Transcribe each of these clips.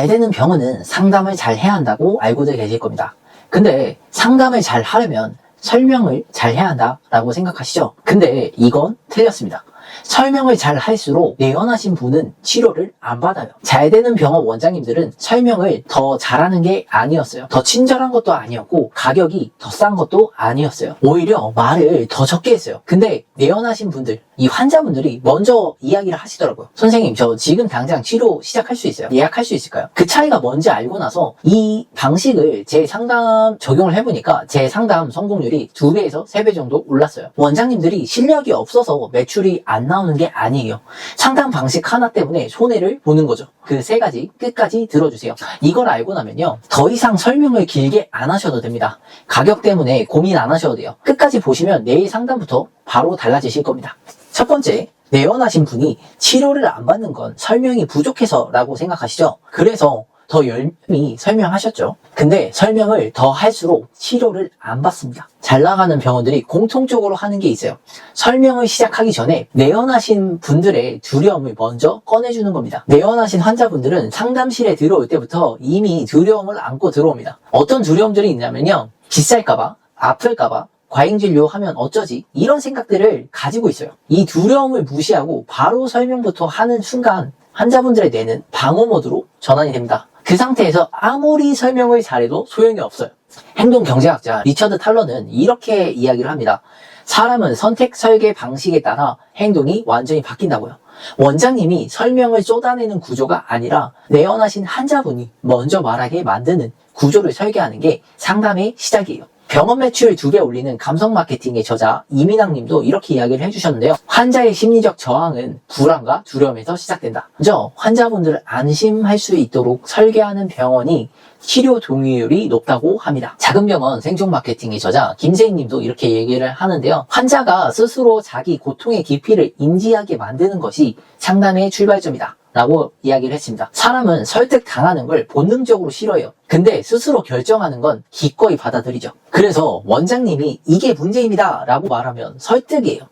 잘 되는 병원은 상담을 잘 해야 한다고 알고들 계실 겁니다. 근데 상담을 잘 하려면 설명을 잘 해야 한다라고 생각하시죠? 근데 이건 틀렸습니다. 설명을 잘 할수록 내연하신 분은 치료를 안 받아요. 잘 되는 병원 원장님들은 설명을 더 잘하는 게 아니었어요. 더 친절한 것도 아니었고 가격이 더 싼 것도 아니었어요. 오히려 말을 더 적게 했어요. 근데 내연하신 분들, 이 환자분들이 먼저 이야기를 하시더라고요. 선생님, 저 지금 당장 치료 시작할 수 있어요? 예약할 수 있을까요? 그 차이가 뭔지 알고 나서 이 방식을 제 상담 적용을 해보니까 제 상담 성공률이 2배에서 3배 정도 올랐어요. 원장님들이 실력이 없어서 매출이 안 나오는 게 아니에요. 상담 방식 하나 때문에 손해를 보는 거죠. 그 3가지 끝까지 들어주세요. 이걸 알고 나면요, 더 이상 설명을 길게 안 하셔도 됩니다. 가격 때문에 고민 안 하셔도 돼요. 끝까지 보시면 내일 상담부터 바로 달라지실 겁니다. 첫 번째, 내원하신 분이 치료를 안 받는 건 설명이 부족해서 라고 생각하시죠? 그래서 더 열심히 설명하셨죠. 근데 설명을 더 할수록 치료를 안 받습니다. 잘 나가는 병원들이 공통적으로 하는 게 있어요. 설명을 시작하기 전에 내연하신 분들의 두려움을 먼저 꺼내주는 겁니다. 내연하신 환자분들은 상담실에 들어올 때부터 이미 두려움을 안고 들어옵니다. 어떤 두려움들이 있냐면요, 비쌀까봐, 아플까봐, 과잉진료하면 어쩌지? 이런 생각들을 가지고 있어요. 이 두려움을 무시하고 바로 설명부터 하는 순간 환자분들의 뇌는 방어 모드로 전환이 됩니다. 그 상태에서 아무리 설명을 잘해도 소용이 없어요. 행동경제학자 리처드 탈러는 이렇게 이야기를 합니다. 사람은 선택 설계 방식에 따라 행동이 완전히 바뀐다고요. 원장님이 설명을 쏟아내는 구조가 아니라 내연하신 환자분이 먼저 말하게 만드는 구조를 설계하는 게 상담의 시작이에요. 병원 매출 2배 올리는 감성 마케팅의 저자 이민학 님도 이렇게 이야기를 해주셨는데요. 환자의 심리적 저항은 불안과 두려움에서 시작된다. 먼저 환자분들을 안심할 수 있도록 설계하는 병원이 치료 동의율이 높다고 합니다. 작은 병원 생존 마케팅의 저자 김세인 님도 이렇게 얘기를 하는데요. 환자가 스스로 자기 고통의 깊이를 인지하게 만드는 것이 상담의 출발점이다 라고 이야기를 했습니다. 사람은 설득당하는 걸 본능적으로 싫어해요. 근데 스스로 결정하는 건 기꺼이 받아들이죠. 그래서 원장님이 이게 문제입니다 라고 말하면 설득이에요.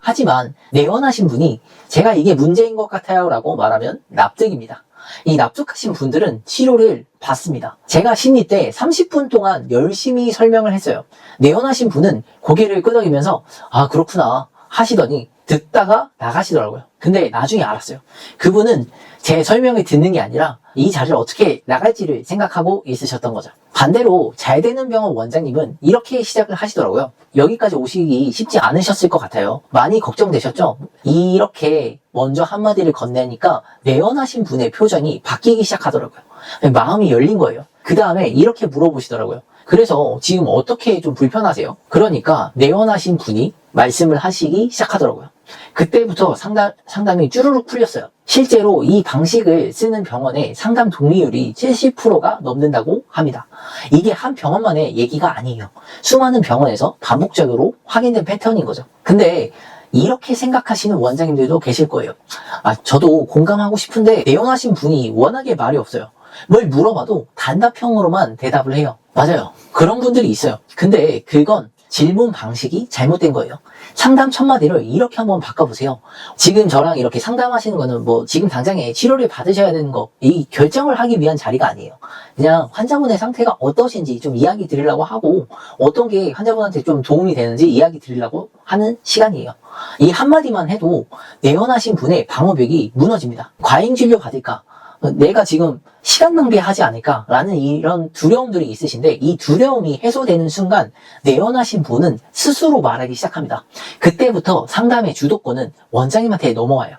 하지만 내원하신 분이 제가 이게 문제인 것 같아요 라고 말하면 납득입니다. 이 납득하신 분들은 치료를 받습니다. 제가 심리 때 30분 동안 열심히 설명을 했어요. 내원하신 분은 고개를 끄덕이면서 아 그렇구나 하시더니 듣다가 나가시더라고요. 근데 나중에 알았어요. 그분은 제 설명을 듣는 게 아니라 이 자리를 어떻게 나갈지를 생각하고 있으셨던 거죠. 반대로 잘 되는 병원 원장님은 이렇게 시작을 하시더라고요. 여기까지 오시기 쉽지 않으셨을 것 같아요. 많이 걱정되셨죠? 이렇게 먼저 한마디를 건네니까 내연하신 분의 표정이 바뀌기 시작하더라고요. 마음이 열린 거예요. 그 다음에 이렇게 물어보시더라고요. 그래서 지금 어떻게 좀 불편하세요? 그러니까 내연하신 분이 말씀을 하시기 시작하더라고요. 그때부터 상담이 쭈루룩 풀렸어요. 실제로 이 방식을 쓰는 병원의 상담 동의율이 70%가 넘는다고 합니다. 이게 한 병원만의 얘기가 아니에요. 수많은 병원에서 반복적으로 확인된 패턴인 거죠. 근데 이렇게 생각하시는 원장님들도 계실 거예요. 저도 공감하고 싶은데 내연하신 분이 워낙에 말이 없어요. 뭘 물어봐도 단답형으로만 대답을 해요. 맞아요. 그런 분들이 있어요. 근데 그건 질문 방식이 잘못된 거예요. 상담 첫 마디를 이렇게 한번 바꿔보세요. 지금 저랑 이렇게 상담하시는 거는 뭐 지금 당장에 치료를 받으셔야 되는 거, 이 결정을 하기 위한 자리가 아니에요. 그냥 환자분의 상태가 어떠신지 좀 이야기 드리려고 하고 어떤 게 환자분한테 좀 도움이 되는지 이야기 드리려고 하는 시간이에요. 이 한마디만 해도 내연하신 분의 방어벽이 무너집니다. 과잉 진료 받을까? 내가 지금 시간 낭비하지 않을까? 라는 이런 두려움들이 있으신데 이 두려움이 해소되는 순간 내연하신 분은 스스로 말하기 시작합니다. 그때부터 상담의 주도권은 원장님한테 넘어와요.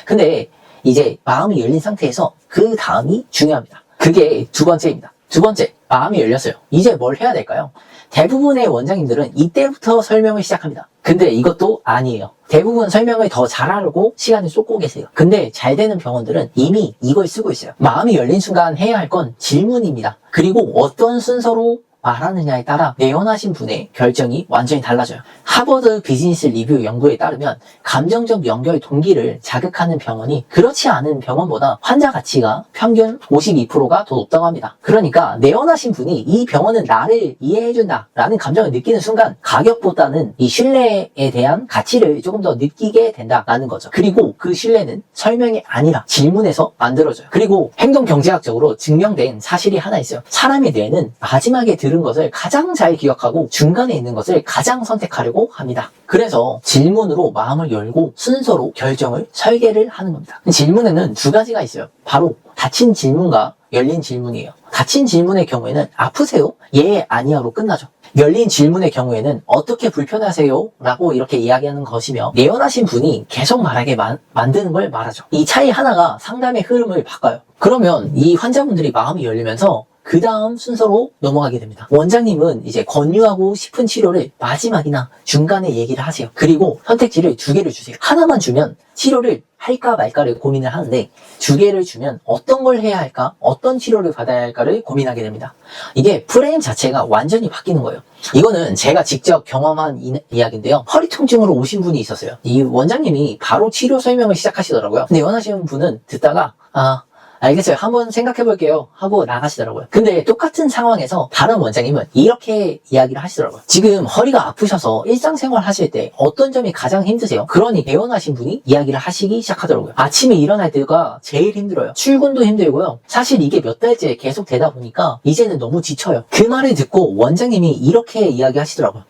근데 이제 마음이 열린 상태에서 그 다음이 중요합니다. 그게 2번째입니다. 2번째, 마음이 열렸어요. 이제 뭘 해야 될까요? 대부분의 원장님들은 이때부터 설명을 시작합니다. 근데 이것도 아니에요. 대부분 설명을 더 잘하려고 시간을 쏟고 계세요. 근데 잘 되는 병원들은 이미 이걸 쓰고 있어요. 마음이 열린 순간 해야 할 건 질문입니다. 그리고 어떤 순서로 말하느냐에 따라 내원하신 분의 결정이 완전히 달라져요. 하버드 비즈니스 리뷰 연구에 따르면 감정적 연결 동기를 자극하는 병원이 그렇지 않은 병원보다 환자 가치가 평균 52%가 더 높다고 합니다. 그러니까 내원하신 분이 이 병원은 나를 이해해준다 라는 감정을 느끼는 순간 가격보다는 이 신뢰에 대한 가치를 조금 더 느끼게 된다라는 거죠. 그리고 그 신뢰는 설명이 아니라 질문에서 만들어져요. 그리고 행동경제학적으로 증명된 사실이 하나 있어요. 사람의 뇌는 마지막에 들은 것을 가장 잘 기억하고 중간에 있는 것을 가장 선택하려고 합니다. 그래서 질문으로 마음을 열고 순서로 결정을 설계를 하는 겁니다. 질문에는 두 가지가 있어요. 바로 닫힌 질문과 열린 질문이에요. 닫힌 질문의 경우에는 아프세요? 예, 아니요로 끝나죠. 열린 질문의 경우에는 어떻게 불편하세요? 라고 이렇게 이야기하는 것이며 내원하신 분이 계속 말하게 만드는 걸 말하죠. 이 차이 하나가 상담의 흐름을 바꿔요. 그러면 이 환자분들이 마음이 열리면서 그 다음 순서로 넘어가게 됩니다. 원장님은 이제 권유하고 싶은 치료를 마지막이나 중간에 얘기를 하세요. 그리고 선택지를 두 개를 주세요. 하나만 주면 치료를 할까 말까를 고민을 하는데 두 개를 주면 어떤 걸 해야 할까, 어떤 치료를 받아야 할까를 고민하게 됩니다. 이게 프레임 자체가 완전히 바뀌는 거예요. 이거는 제가 직접 경험한 이야기인데요. 허리 통증으로 오신 분이 있었어요. 이 원장님이 바로 치료 설명을 시작하시더라고요. 근데 원하시는 분은 듣다가 알겠어요. 한번 생각해 볼게요 하고 나가시더라고요. 근데 똑같은 상황에서 다른 원장님은 이렇게 이야기를 하시더라고요. 지금 허리가 아프셔서 일상생활 하실 때 어떤 점이 가장 힘드세요? 그러니 개원하신 분이 이야기를 하시기 시작하더라고요. 아침에 일어날 때가 제일 힘들어요. 출근도 힘들고요. 사실 이게 몇 달째 계속 되다 보니까 이제는 너무 지쳐요. 그 말을 듣고 원장님이 이렇게 이야기하시더라고요.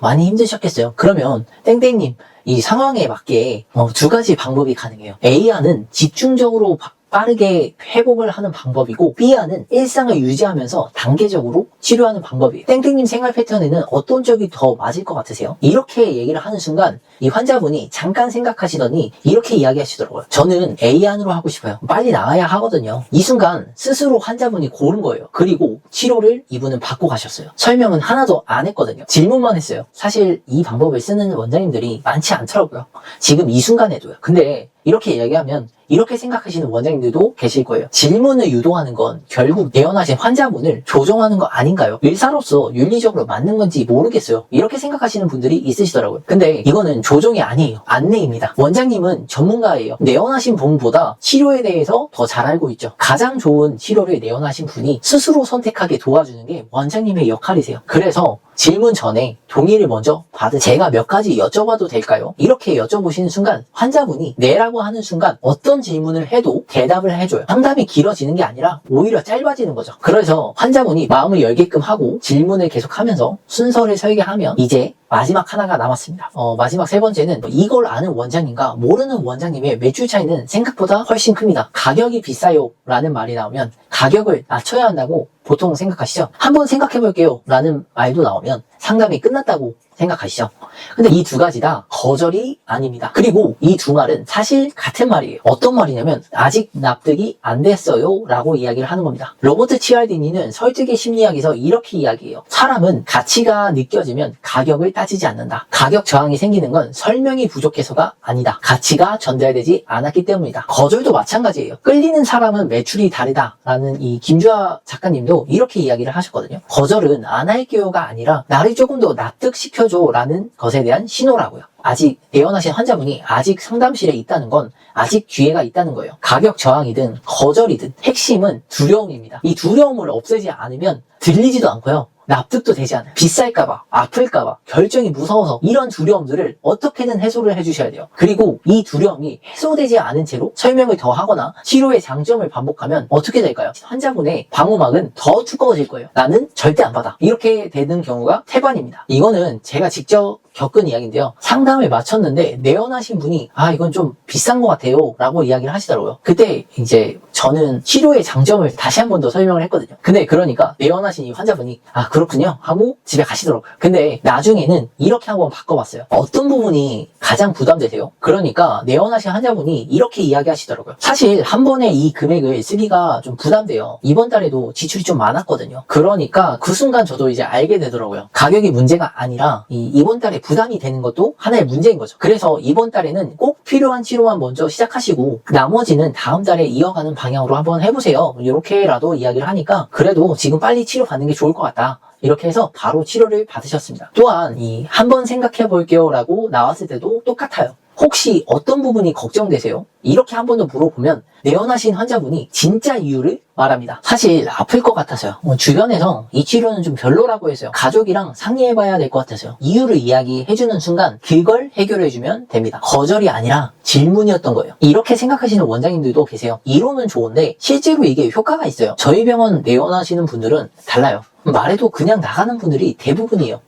많이 힘드셨겠어요. 그러면 땡땡님, 이 상황에 맞게 두 가지 방법이 가능해요. A안은 집중적으로 빠르게 회복을 하는 방법이고 B안은 일상을 유지하면서 단계적으로 치료하는 방법이에요. 땡땡님 생활 패턴에는 어떤 쪽이 더 맞을 것 같으세요? 이렇게 얘기를 하는 순간 이 환자분이 잠깐 생각하시더니 이렇게 이야기하시더라고요. 저는 A안으로 하고 싶어요. 빨리 나아야 하거든요. 이 순간 스스로 환자분이 고른 거예요. 그리고 치료를 이분은 받고 가셨어요. 설명은 하나도 안 했거든요. 질문만 했어요. 사실 이 방법을 쓰는 원장님들이 많지 않더라고요. 지금 이 순간에도요. 근데 이렇게 이야기하면 이렇게 생각하시는 원장님들도 계실 거예요. 질문을 유도하는 건 결국 내원하신 환자분을 조종하는 거 아닌가요? 의사로서 윤리적으로 맞는 건지 모르겠어요. 이렇게 생각하시는 분들이 있으시더라고요. 근데 이거는 조종이 아니에요. 안내입니다. 원장님은 전문가예요. 내원하신 분보다 치료에 대해서 더 잘 알고 있죠. 가장 좋은 치료를 내원하신 분이 스스로 선택하게 도와주는 게 원장님의 역할이세요. 그래서 질문 전에 동의를 먼저 제가 몇 가지 여쭤봐도 될까요? 이렇게 여쭤보시는 순간 환자분이 네라고 하는 순간 어떤 질문을 해도 대답을 해줘요. 상담이 길어지는 게 아니라 오히려 짧아지는 거죠. 그래서 환자분이 마음을 열게끔 하고 질문을 계속하면서 순서를 설계하면 이제 마지막 하나가 남았습니다. 마지막 세 번째는 이걸 아는 원장님과 모르는 원장님의 매출 차이는 생각보다 훨씬 큽니다. 가격이 비싸요 라는 말이 나오면 가격을 낮춰야 한다고 보통 생각하시죠? 한번 생각해 볼게요 라는 말도 나오면 상담이 끝났다고 생각하시죠? 근데 이 두 가지 다 거절이 아닙니다. 그리고 이 두 말은 사실 같은 말이에요. 어떤 말이냐면 아직 납득이 안 됐어요 라고 이야기를 하는 겁니다. 로버트 치알디니는 설득의 심리학에서 이렇게 이야기해요. 사람은 가치가 느껴지면 가격을 따지지 않는다. 가격 저항이 생기는 건 설명이 부족해서가 아니다. 가치가 전달되지 않았기 때문이다. 거절도 마찬가지예요. 끌리는 사람은 매출이 다르다라는 이 김주하 작가님도 이렇게 이야기를 하셨거든요. 거절은 안 할게요가 아니라 나를 조금 더 납득시켜줘 라는 것에 대한 신호라고요. 아직 내원하신 환자분이 아직 상담실에 있다는 건 아직 기회가 있다는 거예요. 가격 저항이든 거절이든 핵심은 두려움입니다. 이 두려움을 없애지 않으면 들리지도 않고요. 납득도 되지 않아요. 비쌀까봐, 아플까봐, 결정이 무서워서 이런 두려움들을 어떻게든 해소를 해주셔야 돼요. 그리고 이 두려움이 해소되지 않은 채로 설명을 더 하거나 치료의 장점을 반복하면 어떻게 될까요? 환자분의 방어막은 더 두꺼워질 거예요. 나는 절대 안 받아. 이렇게 되는 경우가 태반입니다. 이거는 제가 직접 겪은 이야기인데요. 상담을 마쳤는데 내원하신 분이 이건 좀 비싼 것 같아요 라고 이야기를 하시더라고요. 그때 이제 저는 치료의 장점을 다시 한 번 더 설명을 했거든요. 근데 그러니까 내원하신 이 환자분이 그렇군요 하고 집에 가시더라고요. 근데 나중에는 이렇게 한번 바꿔봤어요. 어떤 부분이 가장 부담되세요? 그러니까 내원하신 환자분이 이렇게 이야기하시더라고요. 사실 한 번에 이 금액을 쓰기가 좀 부담돼요. 이번 달에도 지출이 좀 많았거든요. 그러니까 그 순간 저도 이제 알게 되더라고요. 가격이 문제가 아니라 이번 달에 부담이 되는 것도 하나의 문제인 거죠. 그래서 이번 달에는 꼭 필요한 치료만 먼저 시작하시고 나머지는 다음 달에 이어가는 방향으로 한번 해보세요. 이렇게라도 이야기를 하니까 그래도 지금 빨리 치료받는 게 좋을 것 같다. 이렇게 해서 바로 치료를 받으셨습니다. 또한 이 한번 생각해 볼게요 라고 나왔을 때도 똑같아요. 혹시 어떤 부분이 걱정되세요? 이렇게 한 번 더 물어보면 내원하신 환자분이 진짜 이유를 말합니다. 사실 아플 것 같아서요. 주변에서 이 치료는 좀 별로라고 해서요. 가족이랑 상의해봐야 될 것 같아서요. 이유를 이야기해주는 순간 그걸 해결해주면 됩니다. 거절이 아니라 질문이었던 거예요. 이렇게 생각하시는 원장님들도 계세요. 이론은 좋은데 실제로 이게 효과가 있어요. 저희 병원 내원하시는 분들은 달라요. 말해도 그냥 나가는 분들이 대부분이에요.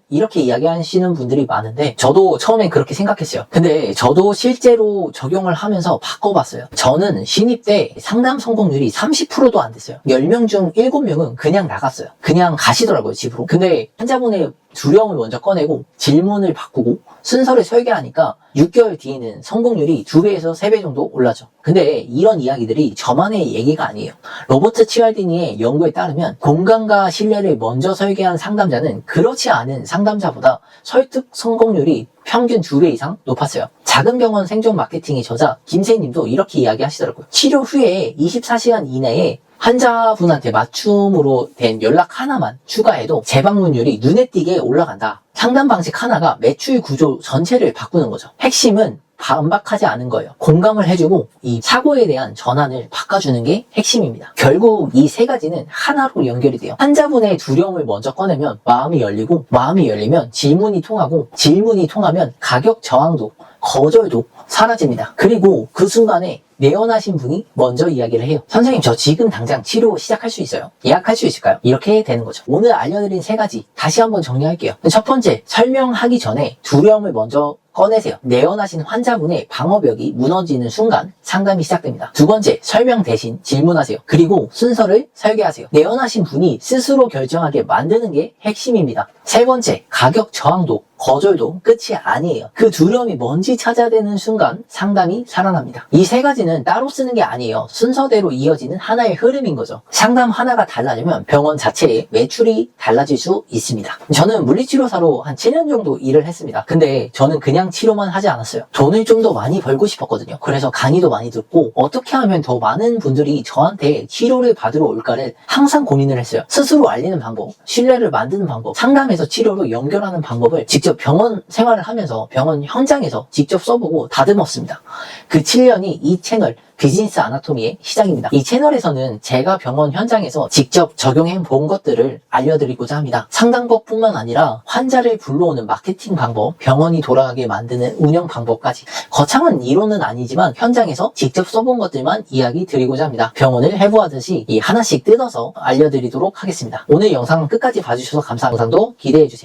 이렇게 이야기하시는 분들이 많은데 저도 처음엔 그렇게 생각했어요. 근데 저도 실제로 적용을 하면서 바꿔봤어요. 저는 신입 때 상담 성공률이 30%도 안 됐어요. 10명 중 7명은 그냥 나갔어요. 그냥 가시더라고요, 집으로. 근데 환자분의 두려움을 먼저 꺼내고 질문을 바꾸고 순서를 설계하니까 6개월 뒤에는 성공률이 2배에서 3배 정도 올라죠. 근데 이런 이야기들이 저만의 얘기가 아니에요. 로버트 치알디니의 연구에 따르면 공감과 신뢰를 먼저 설계한 상담자는 그렇지 않은 상담자보다 설득 성공률이 평균 2배 이상 높았어요. 작은 병원 생존 마케팅의 저자 김세희님도 이렇게 이야기하시더라고요. 치료 후에 24시간 이내에 환자분한테 맞춤으로 된 연락 하나만 추가해도 재방문율이 눈에 띄게 올라간다. 상담 방식 하나가 매출 구조 전체를 바꾸는 거죠. 핵심은 반박하지 않은 거예요. 공감을 해주고 이 사고에 대한 전환을 바꿔주는 게 핵심입니다. 결국 이 세 가지는 하나로 연결이 돼요. 환자분의 두려움을 먼저 꺼내면 마음이 열리고, 마음이 열리면 질문이 통하고, 질문이 통하면 가격 저항도, 거절도 사라집니다. 그리고 그 순간에 내원하신 분이 먼저 이야기를 해요. 선생님, 저 지금 당장 치료 시작할 수 있어요? 예약할 수 있을까요? 이렇게 되는 거죠. 오늘 알려드린 세 가지 다시 한번 정리할게요. 첫 번째, 설명하기 전에 두려움을 먼저 꺼내세요. 내원하신 환자분의 방어벽이 무너지는 순간 상담이 시작됩니다. 두 번째, 설명 대신 질문하세요. 그리고 순서를 설계하세요. 내원하신 분이 스스로 결정하게 만드는 게 핵심입니다. 세 번째, 가격 저항도, 거절도 끝이 아니에요. 그 두려움이 뭔지 찾아내는 순간 상담이 살아납니다. 이 세 가지는 따로 쓰는 게 아니에요. 순서대로 이어지는 하나의 흐름인 거죠. 상담 하나가 달라지면 병원 자체의 매출이 달라질 수 있습니다. 저는 물리치료사로 한 7년 정도 일을 했습니다. 근데 저는 그냥 치료만 하지 않았어요. 돈을 좀 더 많이 벌고 싶었거든요. 그래서 강의도 많이 듣고 어떻게 하면 더 많은 분들이 저한테 치료를 받으러 올까를 항상 고민을 했어요. 스스로 알리는 방법, 신뢰를 만드는 방법, 상담에서 치료로 연결하는 방법을 직접 병원 생활을 하면서 병원 현장에서 직접 써보고 다듬었습니다. 그 7년이 이 채널 비즈니스 아나토미의 시작입니다. 이 채널에서는 제가 병원 현장에서 직접 적용해 본 것들을 알려드리고자 합니다. 상담법뿐만 아니라 환자를 불러오는 마케팅 방법, 병원이 돌아가게 만드는 운영 방법까지 거창한 이론은 아니지만 현장에서 직접 써본 것들만 이야기 드리고자 합니다. 병원을 해부하듯이 이 하나씩 뜯어서 알려드리도록 하겠습니다. 오늘 영상 끝까지 봐주셔서 감사합니다. 영상도 기대해주세요.